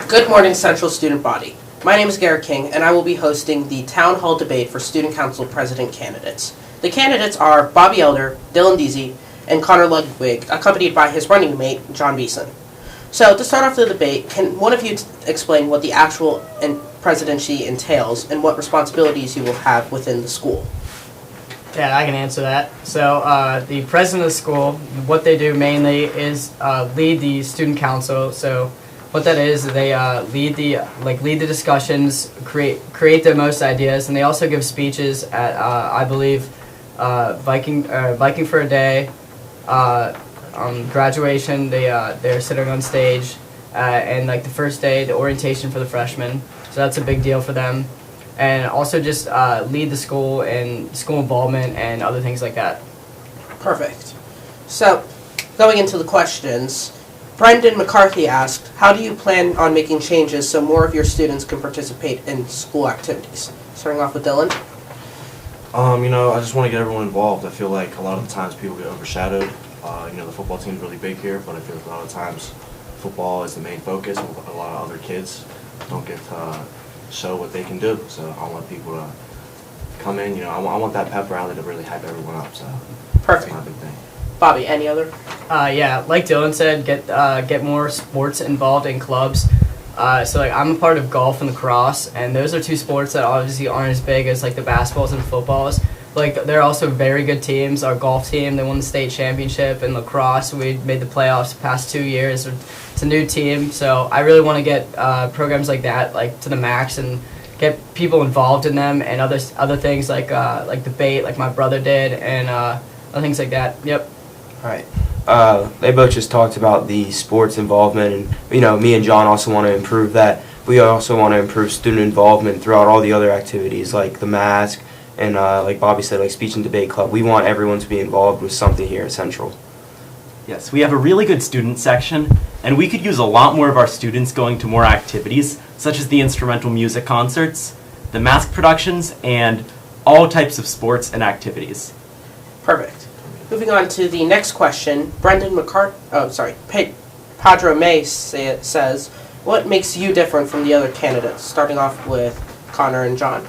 Good morning, Central Student Body. My name is Garrett King, and I will be hosting the Town Hall debate for Student Council President candidates. The candidates are Bobby Elder, Dylan Deasy, and Connor Ludwig, accompanied by his running mate, John Beeson. So, to start off the debate, can one of you explain what the actual presidency entails and what responsibilities you will have within the school? Yeah, I can answer that. So, the president of the school, what they do mainly is lead the student council. So, what that is, they lead the discussions, create the most ideas, and they also give speeches at I believe Viking for a day, graduation. They're sitting on stage, and like the first day, the orientation for the freshmen. So that's a big deal for them, and also just lead the school and school involvement and other things like that. Perfect. So, going into the questions. Brendan McCarthy asked, how do you plan on making changes so more of your students can participate in school activities? Starting off with Dylan. I just want to get everyone involved. I feel like a lot of the times people get overshadowed. The football team is really big here, but I feel like a lot of times football is the main focus, and a lot of other kids don't get to show what they can do. So I want people to come in. I want that pep rally to really hype everyone up. So perfect. That's my big thing. Bobby, any other? Yeah, like Dylan said, get more sports involved in clubs. So like I'm a part of golf and lacrosse, and those are two sports that obviously aren't as big as like the basketballs and footballs. Like they're also very good teams. Our golf team, they won the state championship, and lacrosse, we made the playoffs the past 2 years. It's a new team, so I really want to get programs like that like to the max and get people involved in them and other things like debate, like my brother did, and other things like that. Yep. All right. They both just talked about the sports involvement, and me and John also want to improve that. We also want to improve student involvement throughout all the other activities like the mask and like Bobby said, like speech and debate club. We want everyone to be involved with something here at Central. Yes, we have a really good student section, and we could use a lot more of our students going to more activities, such as the instrumental music concerts, the mask productions, and all types of sports and activities. Perfect. Moving on to the next question, Padre May says, what makes you different from the other candidates? Starting off with Connor and John.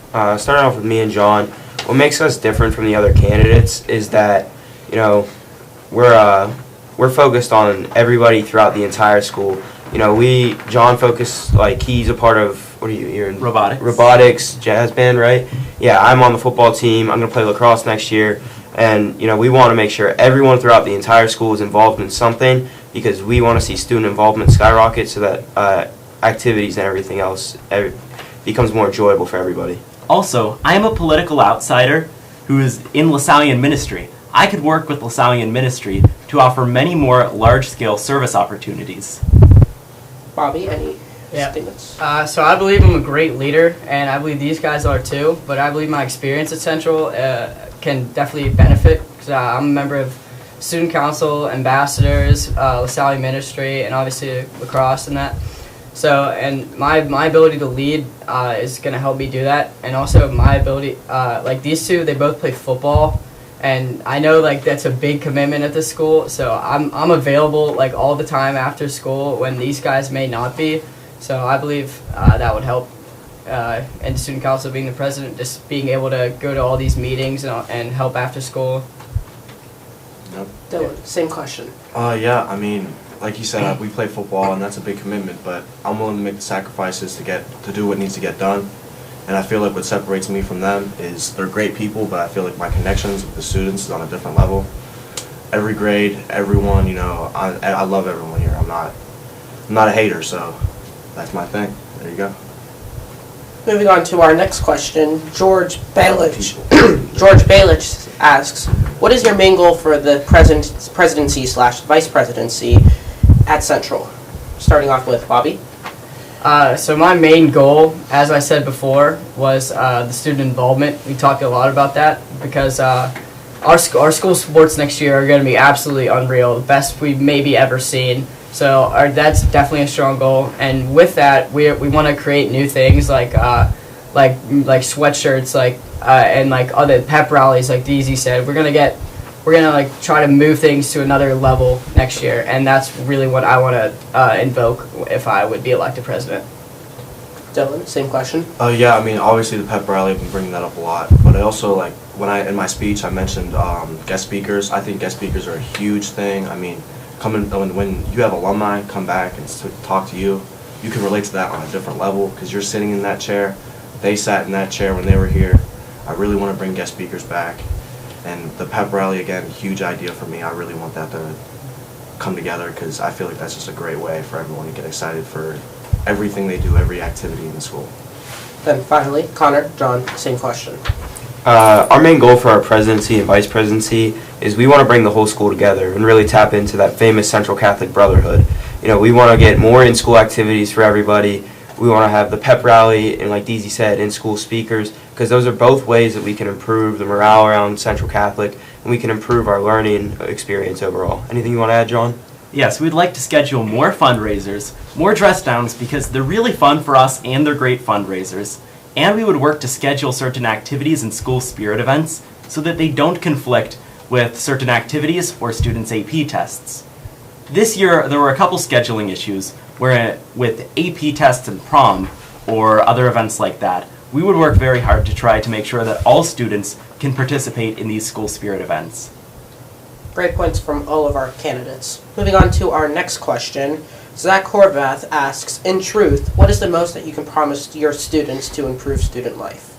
Starting off with me and John, what makes us different from the other candidates is that, we're focused on everybody throughout the entire school. John focused, like he's a part of, what are you're in? Robotics, jazz band, right? Yeah, I'm on the football team. I'm going to play lacrosse next year. And, we want to make sure everyone throughout the entire school is involved in something because we want to see student involvement skyrocket so that activities and everything else becomes more enjoyable for everybody. Also, I am a political outsider who is in Lasallian ministry. I could work with Lasallian ministry to offer many more large-scale service opportunities. Bobby, any statements? So I believe I'm a great leader, and I believe these guys are too, but I believe my experience at Central can definitely benefit because I'm a member of student council, ambassadors, LaSalle ministry, and obviously lacrosse and that. So, and my ability to lead is going to help me do that, and also my ability, like these two, they both play football, and I know like that's a big commitment at this school. So I'm available like all the time after school when these guys may not be. So I believe that would help. And student council being the president, just being able to go to all these meetings and help after school. Yep. Dylan, same question. Yeah, like you said, we play football, and that's a big commitment, but I'm willing to make the sacrifices to do what needs to get done. And I feel like what separates me from them is they're great people, but I feel like my connections with the students is on a different level. Every grade, everyone, I love everyone here. I'm not a hater, so that's my thing. There you go. Moving on to our next question, George Balich. George Balich asks, what is your main goal for the presidency/vice presidency at Central? Starting off with Bobby. So my main goal, as I said before, was the student involvement. We talked a lot about that because our school sports next year are going to be absolutely unreal, the best we've maybe ever seen. So that's definitely a strong goal, and with that, we want to create new things like sweatshirts, and like other pep rallies, like Deasy said. We're gonna get we're gonna like try to move things to another level next year, and that's really what I want to invoke if I would be elected president. Dylan, same question. Yeah, I mean, obviously the pep rally, I've been bringing that up a lot, but I also, like, in my speech, I mentioned guest speakers. I think guest speakers are a huge thing. I mean, when you have alumni come back and talk to you, you can relate to that on a different level because you're sitting in that chair. They sat in that chair when they were here. I really want to bring guest speakers back. And the pep rally, again, huge idea for me. I really want that to come together because I feel like that's just a great way for everyone to get excited for everything they do, every activity in the school. Then finally, Connor, John, same question. Our main goal for our presidency and vice presidency is we want to bring the whole school together and really tap into that famous Central Catholic Brotherhood. You know, we want to get more in-school activities for everybody. We want to have the pep rally and, like Deasy said, in-school speakers, because those are both ways that we can improve the morale around Central Catholic and we can improve our learning experience overall. Anything you want to add, John? Yes, we'd like to schedule more fundraisers, more dress downs because they're really fun for us and they're great fundraisers. And we would work to schedule certain activities and school spirit events so that they don't conflict with certain activities or students' AP tests. This year, there were a couple scheduling issues where with AP tests and prom or other events like that, we would work very hard to try to make sure that all students can participate in these school spirit events. Great points from all of our candidates. Moving on to our next question, Zach Horvath asks, in truth, what is the most that you can promise your students to improve student life?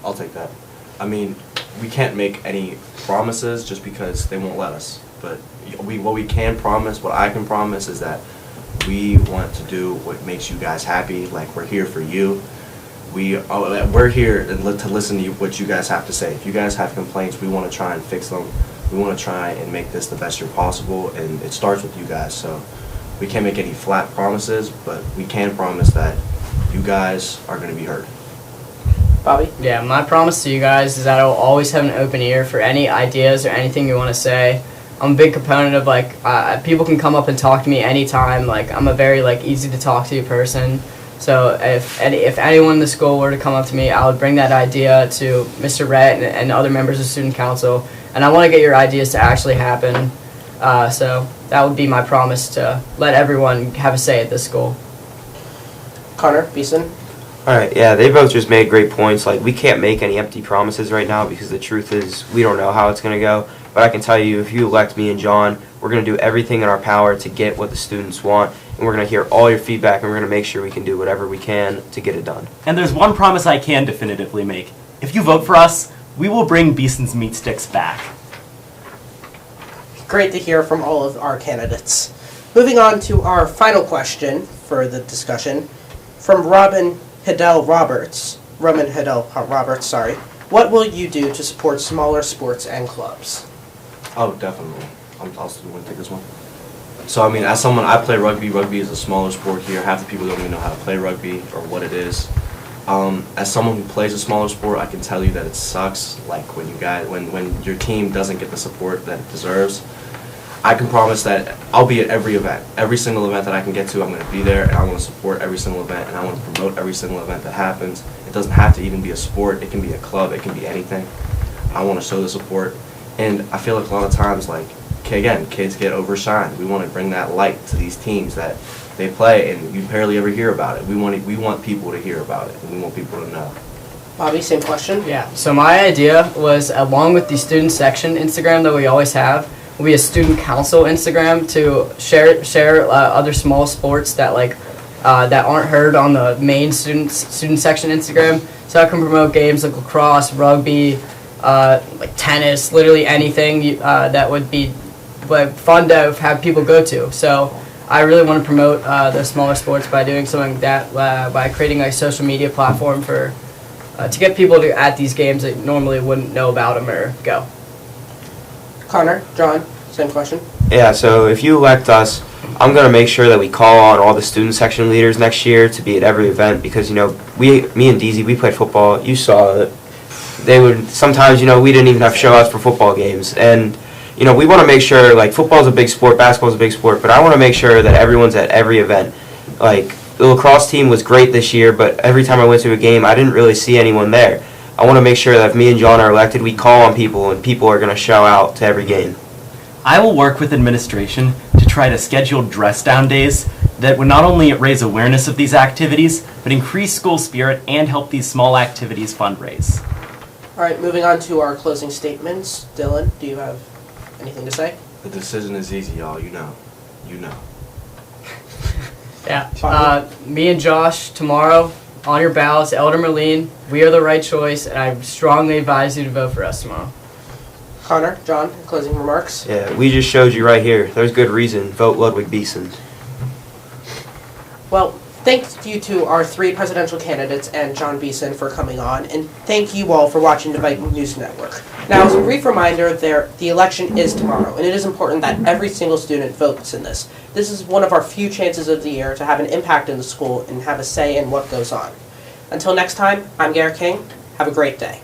I'll take that. I mean, we can't make any promises just because they won't let us. But what we can promise, what I can promise is that we want to do what makes you guys happy. Like, we're here for you. We're here to listen to what you guys have to say. If you guys have complaints, we want to try and fix them. We want to try and make this the best year possible, and it starts with you guys. So we can't make any flat promises, but we can promise that you guys are going to be heard. Bobby? Yeah, my promise to you guys is that I will always have an open ear for any ideas or anything you want to say. I'm a big component of, like, people can come up and talk to me anytime. Like, I'm a very, like, easy to talk to person. So if anyone in the school were to come up to me, I would bring that idea to Mr. Rhett and other members of student council. And I want to get your ideas to actually happen. So that would be my promise, to let everyone have a say at this school. Connor, Beeson? All right, yeah, they both just made great points. Like, we can't make any empty promises right now because the truth is we don't know how it's going to go. But I can tell you, if you elect me and John, we're going to do everything in our power to get what the students want. And we're going to hear all your feedback, and we're going to make sure we can do whatever we can to get it done. And there's one promise I can definitively make. If you vote for us, we will bring Beeson's Meat Sticks back. Great to hear from all of our candidates. Moving on to our final question for the discussion, from Roman Hidell Roberts. What will you do to support smaller sports and clubs? Oh, definitely. I'll take this one. So, I mean, as someone, I play rugby. Rugby is a smaller sport here. Half the people don't even know how to play rugby or what it is. As someone who plays a smaller sport, I can tell you that it sucks. Like, when your team doesn't get the support that it deserves. I can promise that I'll be at every event. Every single event that I can get to, I'm going to be there, and I want to support every single event, and I want to promote every single event that happens. It doesn't have to even be a sport. It can be a club. It can be anything. I want to show the support. And I feel like a lot of times, like, again, kids get overshined. We want to bring that light to these teams that they play, and you barely ever hear about it. We want people to hear about it, and we want people to know. Bobby, same question? Yeah, so my idea was, along with the student section Instagram that we always have, will be a student council Instagram to share other small sports that that aren't heard on the main student section Instagram. So I can promote games like lacrosse, rugby, like tennis, literally anything that would be fun to have people go to. So I really want to promote the smaller sports by doing something like that, by creating a social media platform for to get people at these games that normally wouldn't know about them or go. Connor, John, same question? Yeah, so if you elect us, I'm going to make sure that we call on all the student section leaders next year to be at every event because, me and Deasy, we played football. You saw it. They would, sometimes, we didn't even have show-outs for football games. And, we want to make sure, like, football's a big sport, basketball's a big sport, but I want to make sure that everyone's at every event. Like, the lacrosse team was great this year, but every time I went to a game, I didn't really see anyone there. I want to make sure that if me and John are elected, we call on people and people are going to show out to every game. I will work with administration to try to schedule dress down days that would not only raise awareness of these activities, but increase school spirit and help these small activities fundraise. All right, moving on to our closing statements. Dylan, do you have anything to say? The decision is easy, y'all. You know. You know. Yeah. Me and Josh tomorrow on your ballots, Elder Merlene. We are the right choice, and I strongly advise you to vote for us tomorrow. Connor, John, closing remarks? Yeah, we just showed you right here. There's good reason. Vote Ludwig Beeson. Well, thank you to our 3 presidential candidates and John Beeson for coming on, and thank you all for watching the Viking News Network. Now, as a brief reminder, the election is tomorrow, and it is important that every single student votes in this. This is one of our few chances of the year to have an impact in the school and have a say in what goes on. Until next time, I'm Garrett King. Have a great day.